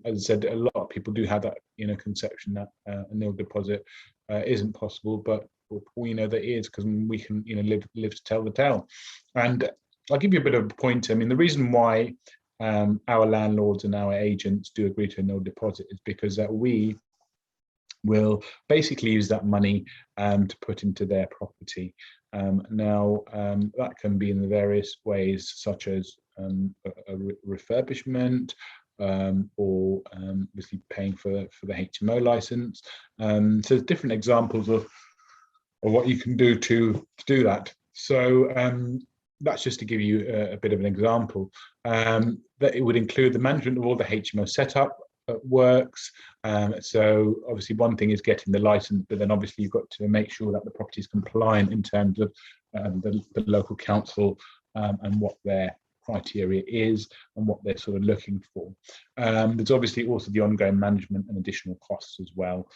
I said, a lot of people do have that conception that a nil deposit isn't possible, but we know that it is, because we can live to tell the tale. And I'll give you a bit of a pointer. I mean, the reason why our landlords and our agents do agree to a nil deposit is because that we will basically use that money to put into their property. Now, that can be in the various ways, such as a refurbishment, or obviously paying for the HMO license. So there's different examples of what you can do to do that. So that's just to give you a bit of an example. That it would include the management of all the HMO setup works. So obviously one thing is getting the license, but then obviously you've got to make sure that the property is compliant in terms of the local council, and what their criteria is and what they're sort of looking for. There's obviously also the ongoing management and additional costs as well,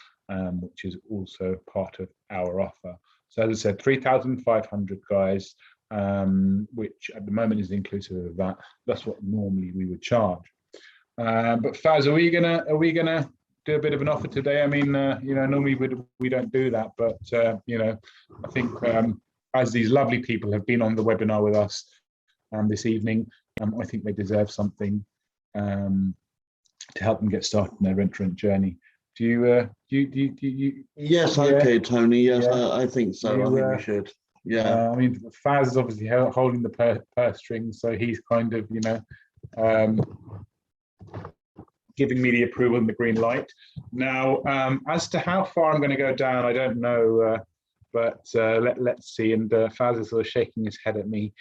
which is also part of our offer. So as I said, 3,500, guys, which at the moment is inclusive of that. That's what normally we would charge. But Faz, are we gonna do a bit of an offer today? I mean, normally we don't do that, but I think as these lovely people have been on the webinar with us this evening, I think they deserve something to help them get started in their rent journey. Do you? Yes, okay, Tony. Yes, yeah. I think so. I think we should. Yeah. I mean, Faz is obviously holding the purse strings, so he's kind of, giving me the approval and the green light. Now, as to how far I'm going to go down, I don't know, but let's see. And Faz is sort of shaking his head at me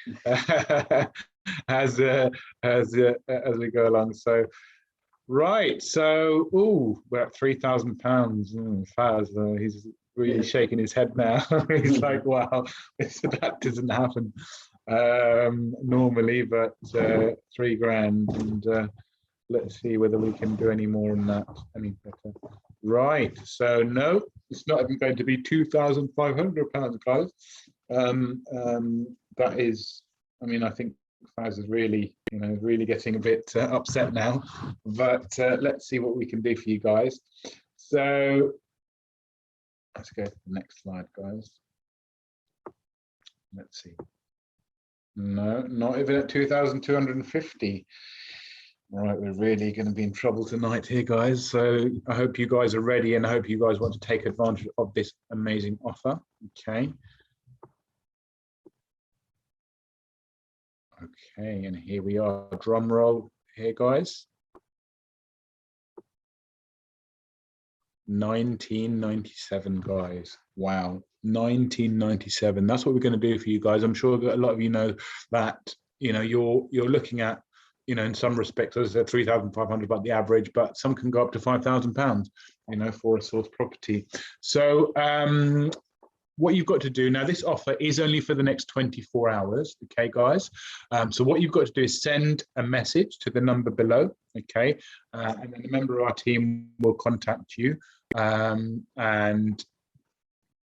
as we go along. So right, so we're at £3,000. Faz, he's really shaking his head now. He's like, wow, that doesn't happen normally, but 3 grand. And let's see whether we can do any more than that, any better. Right, so no, it's not even going to be £2,500, guys. That is, I mean, I think Faz is really, really getting a bit upset now, but let's see what we can do for you guys. So let's go to the next slide, guys. Let's see. No, not even at 2,250. Right, we're really going to be in trouble tonight here, guys. So I hope you guys are ready, and I hope you guys want to take advantage of this amazing offer. Okay. Okay, and here we are. Drum roll here, guys. 1997, guys. Wow, 1997. That's what we're going to do for you guys. I'm sure that a lot of you know that, you're looking at, in some respects, as I said, 3,500 about the average, but some can go up to £5,000, for a source property. So what you've got to do now, this offer is only for the next 24 hours, okay, guys? So what you've got to do is send a message to the number below, okay? And then a member of our team will contact you and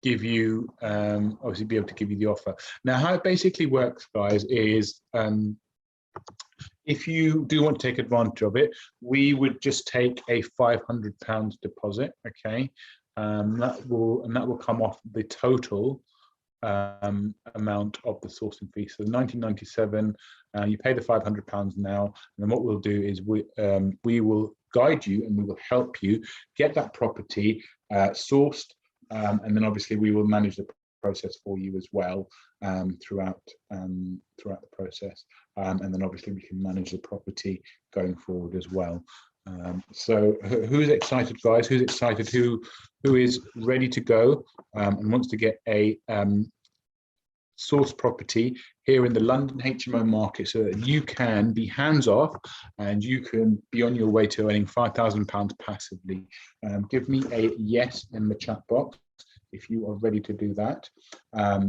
give you, obviously be able to give you the offer. Now, how it basically works, guys, is if you do want to take advantage of it, we would just take a £500 deposit, okay? That will come off the total amount of the sourcing fee. So 1997, you pay the £500 now, and then what we'll do is we will guide you and we will help you get that property sourced, and then obviously we will manage the process for you as well throughout the process, and then obviously we can manage the property going forward as well. So who's excited, guys? Who's excited? Who is ready to go and wants to get a source property here in the London HMO market, so that you can be hands off and you can be on your way to earning £5,000 passively? Give me a yes in the chat box if you are ready to do that. I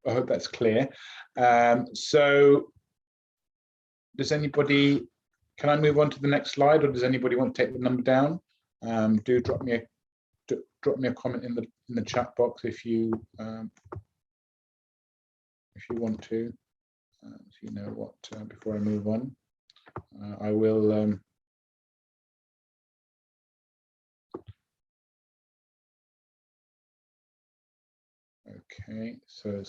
hope that's clear. So does anybody, can I move on to the next slide, or does anybody want to take the number down? Do drop me a comment in the chat box if you want to. So you know what, before I move on, I will okay, so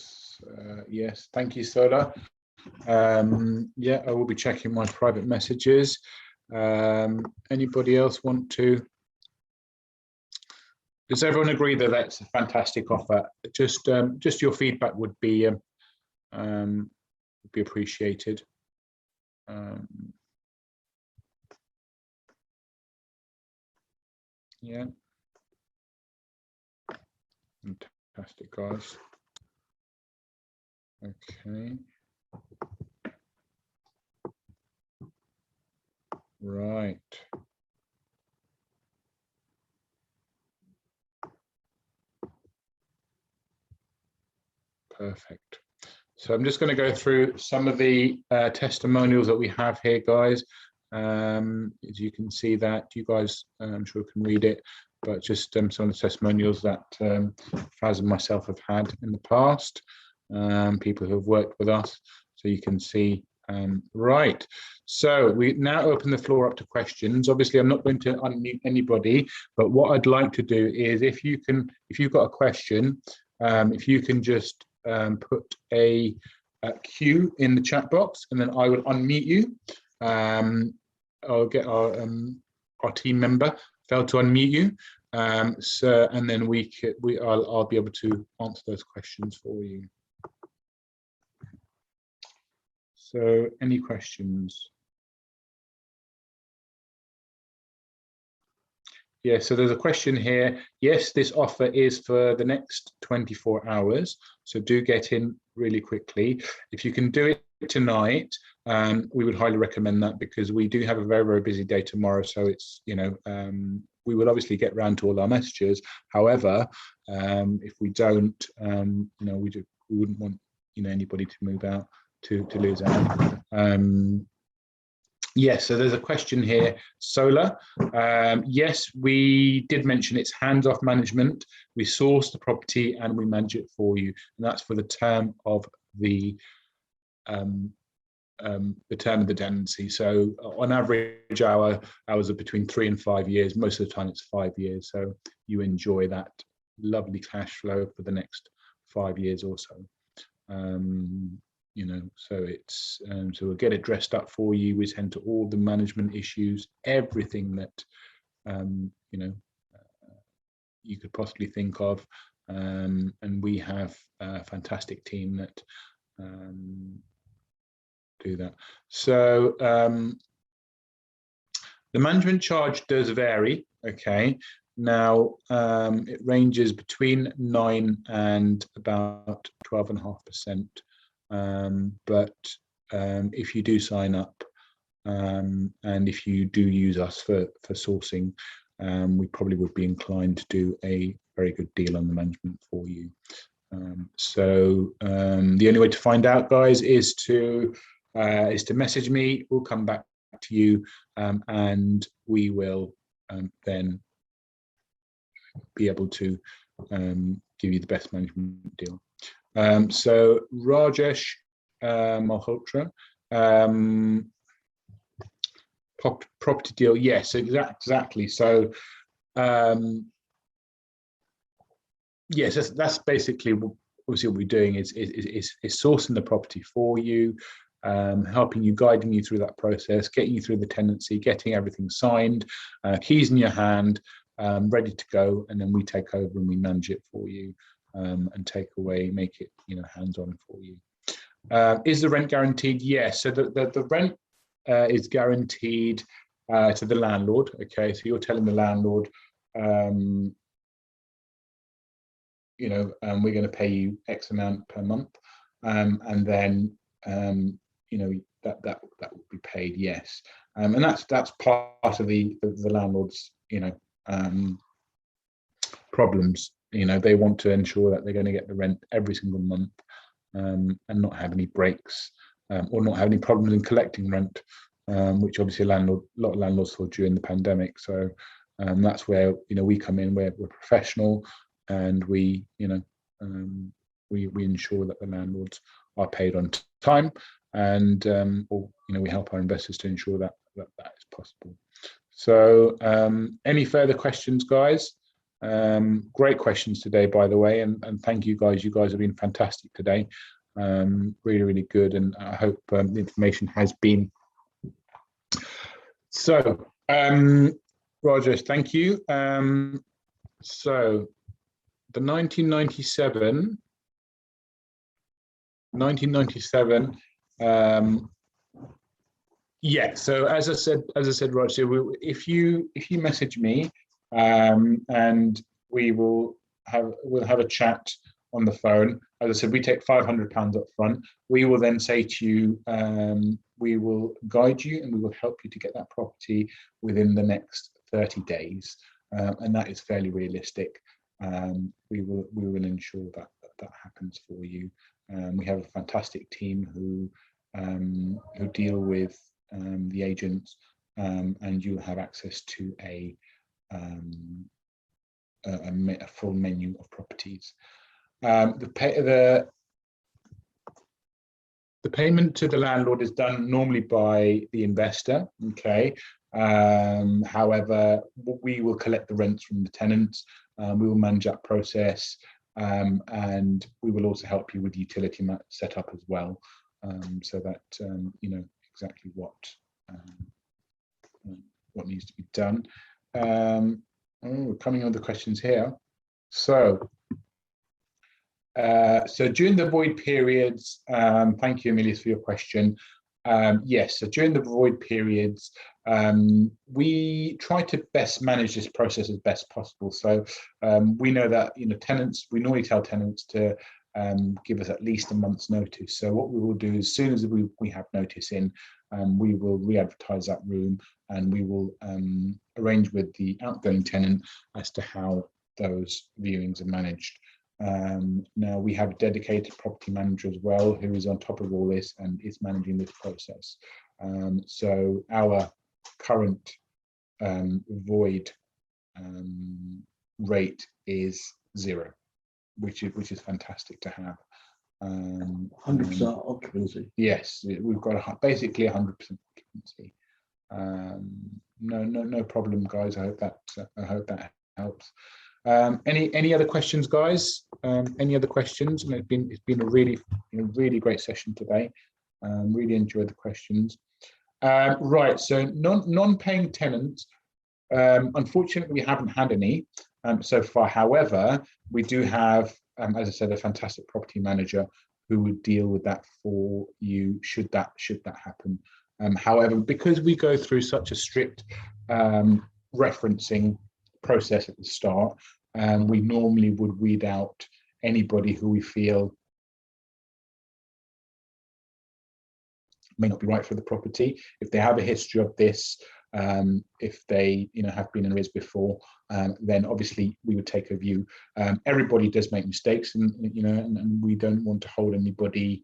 yes, thank you, Sola. Yeah, I will be checking my private messages. Anybody else want to? Does everyone agree that that's a fantastic offer? Just your feedback would be appreciated. Yeah, fantastic, guys. Okay. Right. Perfect. So I'm just going to go through some of the testimonials that we have here, guys. As you can see that, you guys, I'm sure can read it, but just some of the testimonials that Faz and myself have had in the past, people who have worked with us, so you can see. Right, so we now open the floor up to questions. Obviously, I'm not going to unmute anybody, but what I'd like to do is, if you've got a question, if you can just put a Q in the chat box, and then I will unmute you. I'll get our team member Phil to unmute you, and then I'll be able to answer those questions for you. So, any questions? Yeah, so there's a question here. Yes, this offer is for the next 24 hours. So do get in really quickly. If you can do it tonight, we would highly recommend that, because we do have a very, very busy day tomorrow. So it's, we will obviously get round to all our messages. However, if we don't, we wouldn't want, anybody to move out, to lose out. Yes, so there's a question here. Solar. Yes, we did mention it's hands-off management. We source the property and we manage it for you, and that's for the term of the tenancy. So on average, our hours are between 3 and 5 years. Most of the time, it's 5 years. So you enjoy that lovely cash flow for the next 5 years or so. So it's so we'll get it dressed up for you. We tend to all the management issues, everything that you could possibly think of, and we have a fantastic team that do that. So the management charge does vary. Okay, now it ranges between 9 and about 12.5%. But if you do sign up, and if you do use us for sourcing, we probably would be inclined to do a very good deal on the management for you. So the only way to find out, guys, is to message me. We'll come back to you, and we will then be able to give you the best management deal. So Rajesh Malhotra, property deal, yes, exactly. So yes, that's basically obviously what we're doing is sourcing the property for you, helping you, guiding you through that process, getting you through the tenancy, getting everything signed, keys in your hand, ready to go, and then we take over and we manage it for you. And take away, make it hands-on for you. Is the rent guaranteed? Yes. So the rent is guaranteed to the landlord. Okay, so you're telling the landlord, we're going to pay you X amount per month, and then that will be paid. Yes, and that's part of the landlord's problems. They want to ensure that they're going to get the rent every single month, and not have any breaks, or not have any problems in collecting rent, which obviously a lot of landlords saw during the pandemic. So that's where we come in. We're professional, and we ensure that the landlords are paid on time, and we help our investors to ensure that is possible. So any further questions, guys? Great questions today, by the way, and thank you guys. You guys have been fantastic today. Really, really good, and I hope the information has been. So Rajesh, thank you. So the 1997 yeah, so as I said, Roger, if you message me, and we'll have a chat on the phone. As I said, we take £500 up front. We will then say to you, we will guide you and we will help you to get that property within the next 30 days, and that is fairly realistic. We will ensure that happens for you. We have a fantastic team who deal with the agents, and you'll have access to a full menu of properties. The payment to the landlord is done normally by the investor. Okay. However, we will collect the rents from the tenants. We will manage that process, and we will also help you with utility setup as well, so that exactly what needs to be done. We're coming on the questions here. So during the void periods, thank you, Emilius, for your question. Yes, so during the void periods, we try to best manage this process as best possible. So we know that tenants, we normally tell tenants to give us at least a month's notice. So what we will do as soon as we have notice in, we will re-advertise that room, and we will arrange with the outgoing tenant as to how those viewings are managed. Now we have a dedicated property manager as well, who is on top of all this and is managing this process. So our current void rate is 0, which is fantastic to have. 100% occupancy. Yes, we've got basically 100% occupancy. No problem, guys. I hope that helps. Any other questions, guys? Any other questions? It's been a really great session today. Really enjoyed the questions. Right, so non-paying tenants. Unfortunately, we haven't had any so far. However, we do have, as I said, a fantastic property manager who would deal with that for you should that happen. However, because we go through such a strict referencing process at the start, we normally would weed out anybody who we feel may not be right for the property. If they have a history of this, if they have been in arrears before, then obviously we would take a view. Everybody does make mistakes, and and we don't want to hold anybody,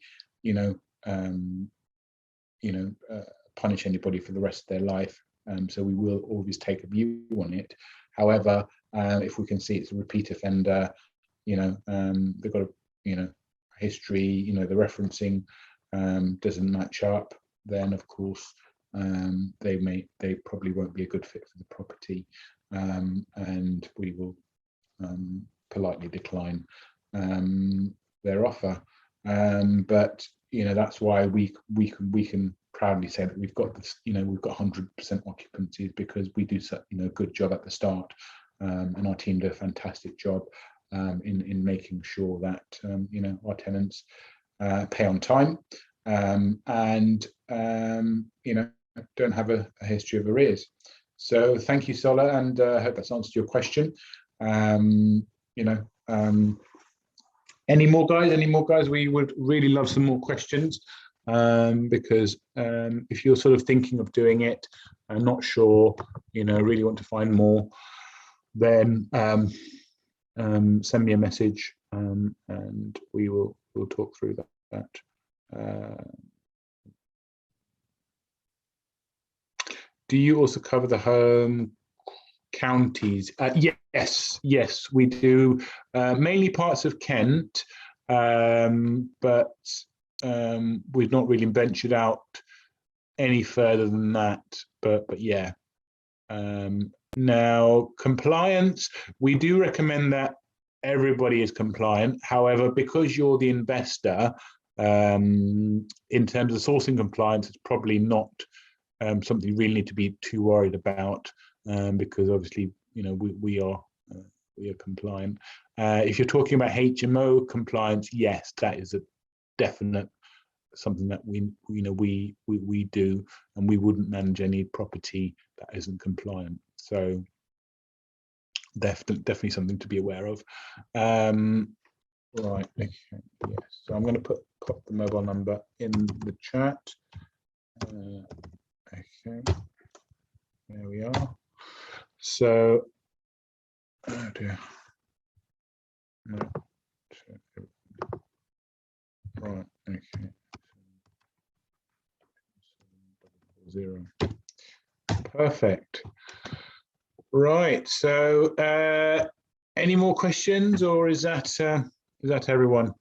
punish anybody for the rest of their life. So we will always take a view on it. However, if we can see it's a repeat offender, they've got a history, the referencing doesn't match up, then of course they probably won't be a good fit for the property, and we will politely decline their offer. But that's why we can proudly say that we've got this, we've got 100% occupancies, because we do such a good job at the start, and our team do a fantastic job in making sure that our tenants pay on time, and don't have a history of arrears. So thank you, Sola, and I hope that's answered your question. Any more guys? We would really love some more questions, because if you're sort of thinking of doing it and not sure, really want to find more, then send me a message, and we'll talk through that. Do you also cover the home counties? Yes, we do. Mainly parts of Kent, but we've not really ventured out any further than that. But yeah. Now, compliance, we do recommend that everybody is compliant. However, because you're the investor, in terms of sourcing compliance, it's probably not something you really need to be too worried about, because obviously we are compliant. If you're talking about HMO compliance, yes, that is a definite something that we do, and we wouldn't manage any property that isn't compliant. So definitely something to be aware of. Right, okay, yes. So I'm going to pop the mobile number in the chat. Okay, there we are. So, oh dear. No. Right, okay. 0. Perfect. Right. So, any more questions, or is that everyone?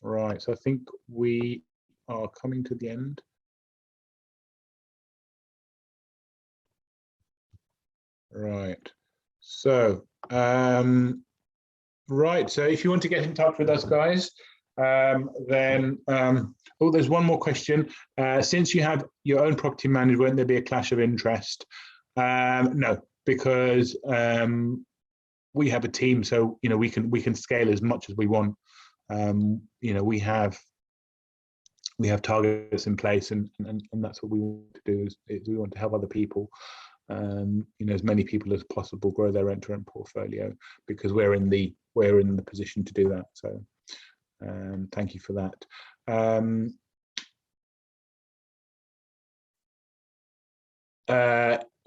Right. So I think we are coming to the end. Right. So, right. So if you want to get in touch with us, guys, then oh, there's one more question. Since you have your own property manager, won't there be a clash of interest? No, because we have a team, so we can scale as much as we want. We have we have targets in place, and that's what we want to do. Is we want to help other people, as many people as possible, grow their rent-to-rent portfolio, because we're in the position to do that. So thank you for that.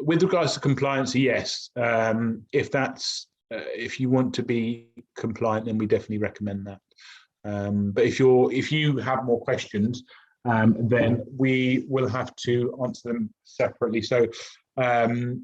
With regards to compliance, yes, if you want to be compliant, then we definitely recommend that. But if you have more questions, then we will have to answer them separately. So we're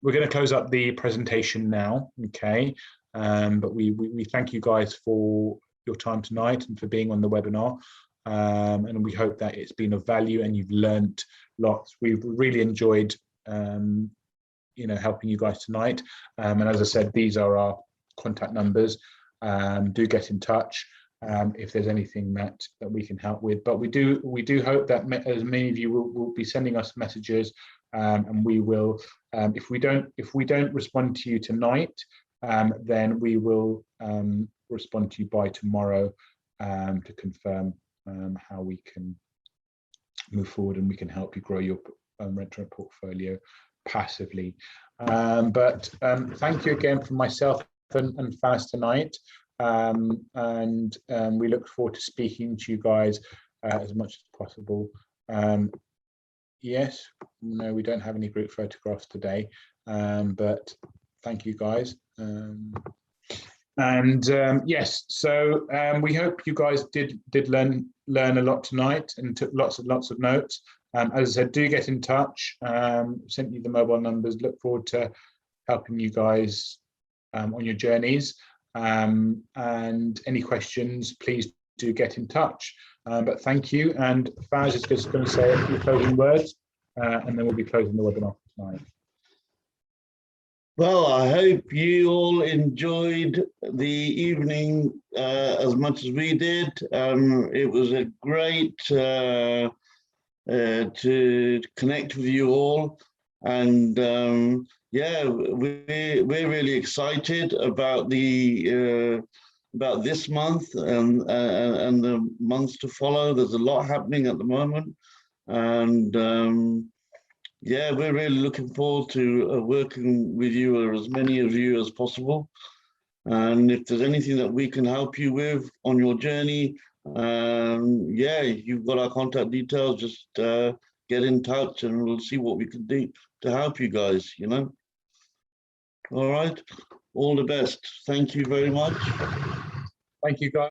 going to close up the presentation now, okay? But we thank you guys for your time tonight and for being on the webinar. And we hope that it's been of value and you've learned lots. We've really enjoyed helping you guys tonight. And as I said, these are our contact numbers. Do get in touch if there's anything that we can help with. But we do hope that as many of you will be sending us messages, and we will. If we don't respond to you tonight, then we will respond to you by tomorrow to confirm how we can move forward and we can help you grow your rent-to-rent portfolio passively. But thank you again from myself and Faz tonight, and we look forward to speaking to you guys as much as possible. Yes, no, we don't have any group photographs today, but thank you guys. Yes, so we hope you guys did learn a lot tonight and took lots of notes. As I said, do get in touch. Sent you the mobile numbers. Look forward to helping you guys on your journeys. And any questions, please do get in touch. But thank you. And Faz is just going to say a few closing words, and then we'll be closing the webinar tonight. Well, I hope you all enjoyed the evening as much as we did. It was a great to connect with you all, and yeah, we're really excited about this month and the months to follow. There's a lot happening at the moment, and yeah, we're really looking forward to working with you, or as many of you as possible. And if there's anything that we can help you with on your journey, yeah, you've got our contact details. Just get in touch and we'll see what we can do to help you guys, All right, all the best. Thank you very much. Thank you, guys.